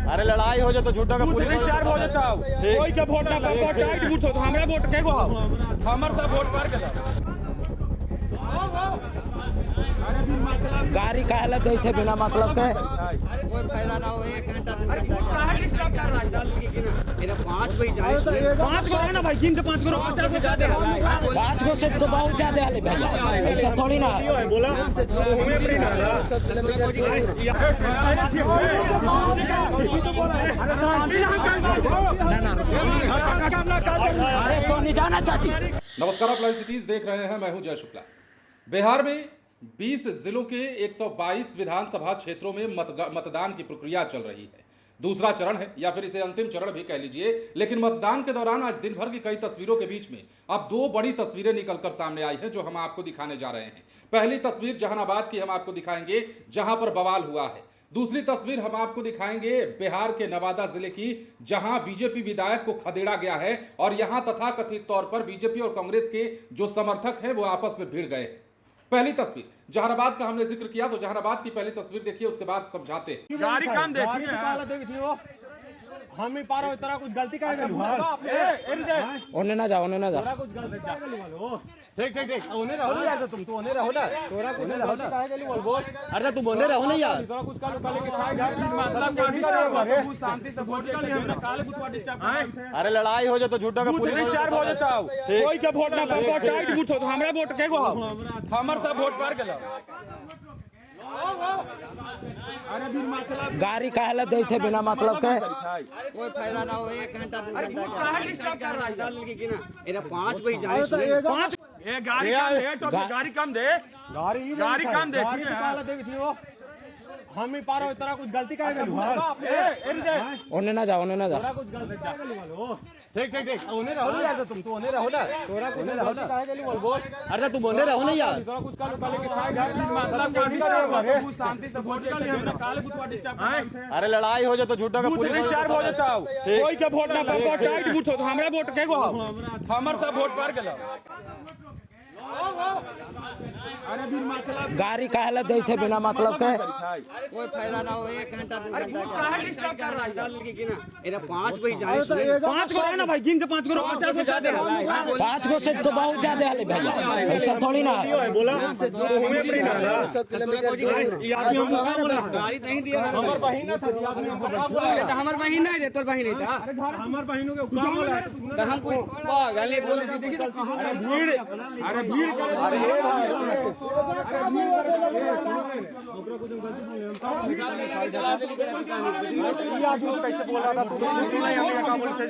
अरे लड़ाई हो जाए तो झूठा का पुलिस चार्ज हो जाता है। कोई के वोट ना पाओ टाइट बूथ हो तो हमरा वोट के को हमर सब वोट पार के गाड़ी का हालत देई थे बिना मतलब के कोई फायदा ना हो। 1 घंटा 2 घंटा मेरा 5 बजे जाए 5 को ना भाई गिन के 5 करो 50 से ज्यादा है 5 को से तो बहुत ज्यादा है भैया, ऐसा थोड़ी ना बोला अरे तो नहीं जाना चाची। नमस्कार, आप लाइव सिटीज देख रहे हैं। मैं हूं जय शुक्ला। बिहार में 20 जिलों के 122 विधानसभा क्षेत्रों में मतदान की प्रक्रिया चल रही है। दूसरा चरण है या फिर इसे अंतिम चरण भी कह लीजिए। लेकिन मतदान के दौरान आज दिन भर की कई तस्वीरों के बीच में अब 2 बड़ी तस्वीरें निकलकर सामने आई हैं, जो हम आपको दिखाने जा रहे हैं। पहली तस्वीर जहानाबाद की हम आपको दिखाएंगे, जहां पर बवाल हुआ है। दूसरी तस्वीर हम आपको दिखाएंगे बिहार के नवादा जिले की, जहां बीजेपी विधायक को खदेड़ा गया है और यहां तथाकथित तौर पर बीजेपी और कांग्रेस के जो समर्थक हैं वो आपस में भिड़ गए हैं। पहली तस्वीर जहानाबाद का हमने जिक्र किया, तो जहानाबाद की पहली तस्वीर देखिए, उसके बाद समझाते हैं। गाड़ी काम देखिए हम ही पार हो तरह कुछ गलती का ओने ना जाओ, ओने ना जाओ। कुछ गलती ठीक ठीक ठीक ओने रहो यार, तुम तो ओने रहो ना, तोरा कुछ रहो ना काहे के लिए बोल अरे तुम ओने रहो ना यार, तोरा कुछ काल काले के साइड मतलब गाड़ी का शांति से वोट कर ले ना, काले कुछ डिस्टर्ब। अरे लड़ाई हो जाए तो झूठा का पुलिस चार्ज हो जाता है। कोई के वोट ना पाओ टाइट बूथ हो तो हमरा वोट के को हमर सब वोट पार के गाड़ी का हालत देई थे बिना मतलब के कोई फायदा ना हो। 1 घंटा 2 घंटा मेरा 5 बजे जाए 5 ये गाड़ी कम दे तो गाड़ी कम दे गाड़ी कम देखिए हम ही पार हो तरह कुछ गलती का ओने ना जाओ, ओने ना जाओ। कुछ ठीक ठीक ठीक ओने रहो यार, तुम तो ओने रहो ना, तोरा कुछ रहो ना काहे के लिए बोल अरे तुम ओने रहो ना यार, तोरा कुछ काल काले के साइड मतलब गाड़ी का शांति से वोट कर ले ना, काले कुछ डिस्टर्ब। अरे लड़ाई हो जाए तो झूठा का पुलिस चार्ज हो जाता है। कोई के वोट ना पाओ टाइट बूथ हो तो हमरा वोट के को हमर सब वोट पार के गाड़ी का हालत देई थे बिना मतलब के कोई फायदा ना हो। 1 घंटा 2 घंटा मेरा 5 बजे जाए 5 को ना भाई गिन के 5 करो 50 से ज्यादा है 5 को से तो बहुत ज्यादा है भैया, ऐसा थोड़ी ना बोला गाड़ी नहीं दिया हमर बहिन था, हमर बहिन नहीं दे तोर बहिन था हमर बहिनों के काम बोला तो हम कोई पागल बोल देखिए अरे भीड़ अरे हे भाई कैसे बोल रहा था तू क्या बोलते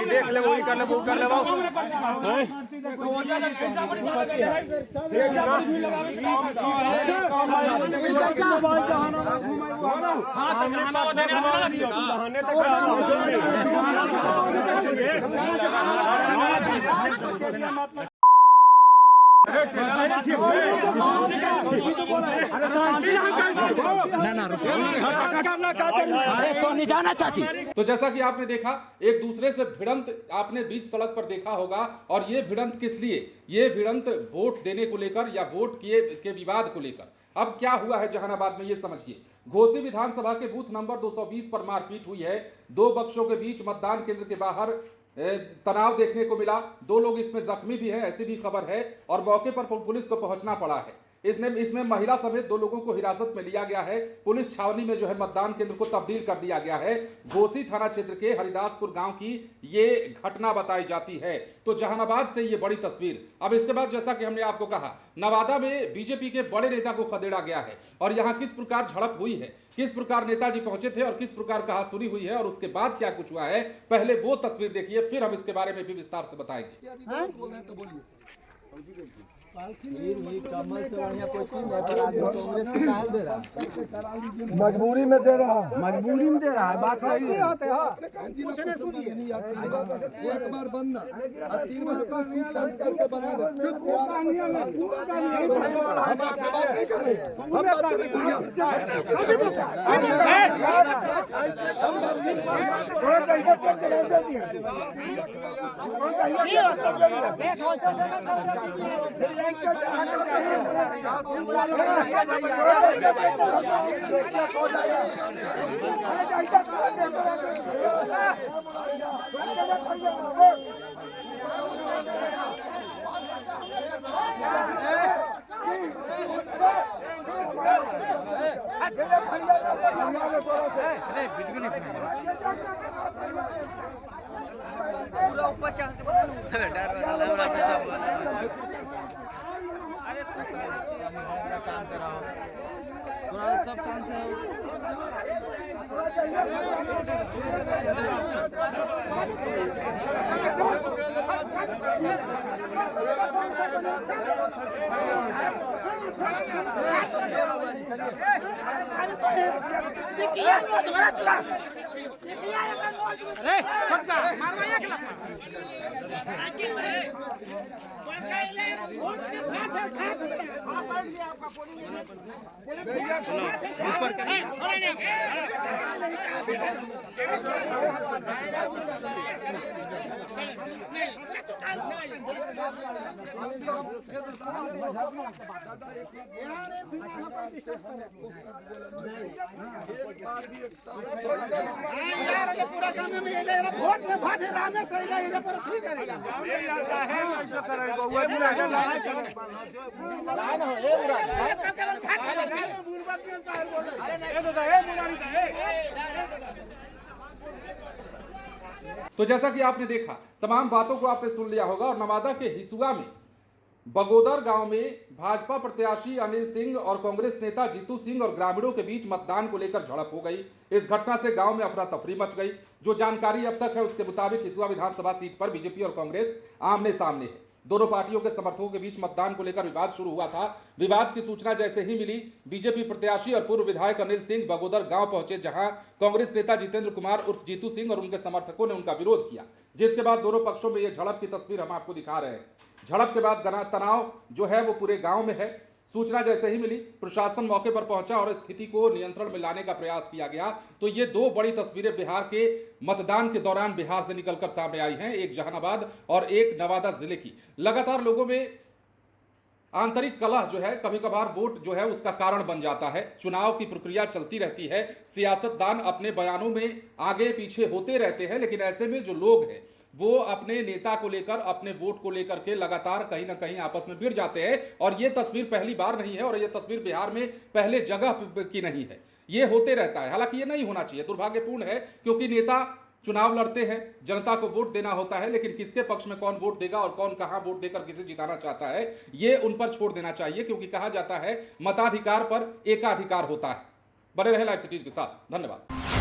देख ले वही कर ले वो कर ले अरे तो नहीं जाना चाची। तो जैसा कि आपने देखा, एक दूसरे से भिड़ंत आपने बीच सड़क पर देखा होगा। और ये भिड़ंत किस लिए? ये भिड़ंत वोट देने को लेकर या वोट के विवाद को लेकर। अब क्या हुआ है जहानाबाद में, ये समझिए। घोसी विधानसभा के बूथ नंबर 220 पर मारपीट हुई है। 2 पक्षों के बीच मतदान केंद्र के बाहर तनाव देखने को मिला। 2 लोग इसमें जख्मी भी हैं, ऐसी भी खबर है। और मौके पर पुलिस को पहुंचना पड़ा है। इसमें महिला समेत 2 लोगों को हिरासत में लिया गया है। पुलिस छावनी में जो है मतदान केंद्र को तब्दील कर दिया गया है। घोसी थाना क्षेत्र के हरिदासपुर गांव की ये घटना बताई जाती है। तो जहानाबाद से ये बड़ी तस्वीर। अब इसके बाद जैसा कि हमने आपको कहा, नवादा में बीजेपी के बड़े नेता को खदेड़ा गया है और यहां किस प्रकार झड़प हुई है, किस प्रकार नेताजी पहुंचे थे और किस प्रकार कहासुनी हुई है और उसके बाद क्या कुछ हुआ है, पहले वो तस्वीर देखिए, फिर हम इसके बारे में भी विस्तार से बताएंगे। मजबूरी में दे रहा है, बात सही है। एक बार बनना, 3 बार हम आपसे बात नहीं कर रहे, हम बात कर पूरा ऊपर चढ़ के डर थोड़ा सब शांत है। अरे सबका मारवाया के पूरा काम में ये ले वोट ले भाटे रामे सही ले ये पर ठीक करेगा यार काहे ऐसा करेगा वो पूरा है लाइन हो ए पूरा केवल भाट बुरबक में का बोल ए तो ए मुरारी का ए। तो जैसा कि आपने देखा, तमाम बातों को आपने सुन लिया होगा और नवादा के हिसुआ में बगोदर गांव में भाजपा प्रत्याशी अनिल सिंह और कांग्रेस नेता जीतू सिंह और ग्रामीणों के बीच मतदान को लेकर झड़प हो गई। इस घटना से गांव में अफरा तफरी मच गई। जो जानकारी अब तक है उसके मुताबिक हिसुआ विधानसभा सीट पर बीजेपी और कांग्रेस आमने सामने है। दोनों पार्टियों के समर्थकों के बीच मतदान को लेकर विवाद शुरू हुआ था। विवाद की सूचना जैसे ही मिली, बीजेपी प्रत्याशी और पूर्व विधायक अनिल सिंह बगोदर गांव पहुंचे, जहां कांग्रेस नेता जितेंद्र कुमार उर्फ जीतू सिंह और उनके समर्थकों ने उनका विरोध किया, जिसके बाद दोनों पक्षों में यह झड़प की तस्वीर हम आपको दिखा रहे हैं। झड़प के बाद तनाव जो है वो पूरे गांव में है। सूचना जैसे ही मिली, प्रशासन मौके पर पहुंचा और स्थिति को नियंत्रण में लाने का प्रयास किया गया। तो ये 2 बड़ी तस्वीरें बिहार के मतदान के दौरान बिहार से निकलकर सामने आई हैं, एक जहानाबाद और एक नवादा जिले की। लगातार लोगों में आंतरिक कलह जो है, कभी कभार वोट जो है उसका कारण बन जाता है। चुनाव की प्रक्रिया चलती रहती है, सियासतदान अपने बयानों में आगे पीछे होते रहते हैं, लेकिन ऐसे में जो लोग हैं वो अपने नेता को लेकर, अपने वोट को लेकर के लगातार कहीं ना कहीं आपस में भिड़ जाते हैं। और ये तस्वीर पहली बार नहीं है और ये तस्वीर बिहार में पहले जगह की नहीं है, ये होते रहता है। हालांकि ये नहीं होना चाहिए, दुर्भाग्यपूर्ण है, क्योंकि नेता चुनाव लड़ते हैं, जनता को वोट देना होता है, लेकिन किसके पक्ष में कौन वोट देगा और कौन कहां वोट देकर किसे जिताना चाहता है, ये उन पर छोड़ देना चाहिए, क्योंकि कहा जाता है मताधिकार पर एकाधिकार होता है। बने रहे लाइव सिटीज के साथ, धन्यवाद।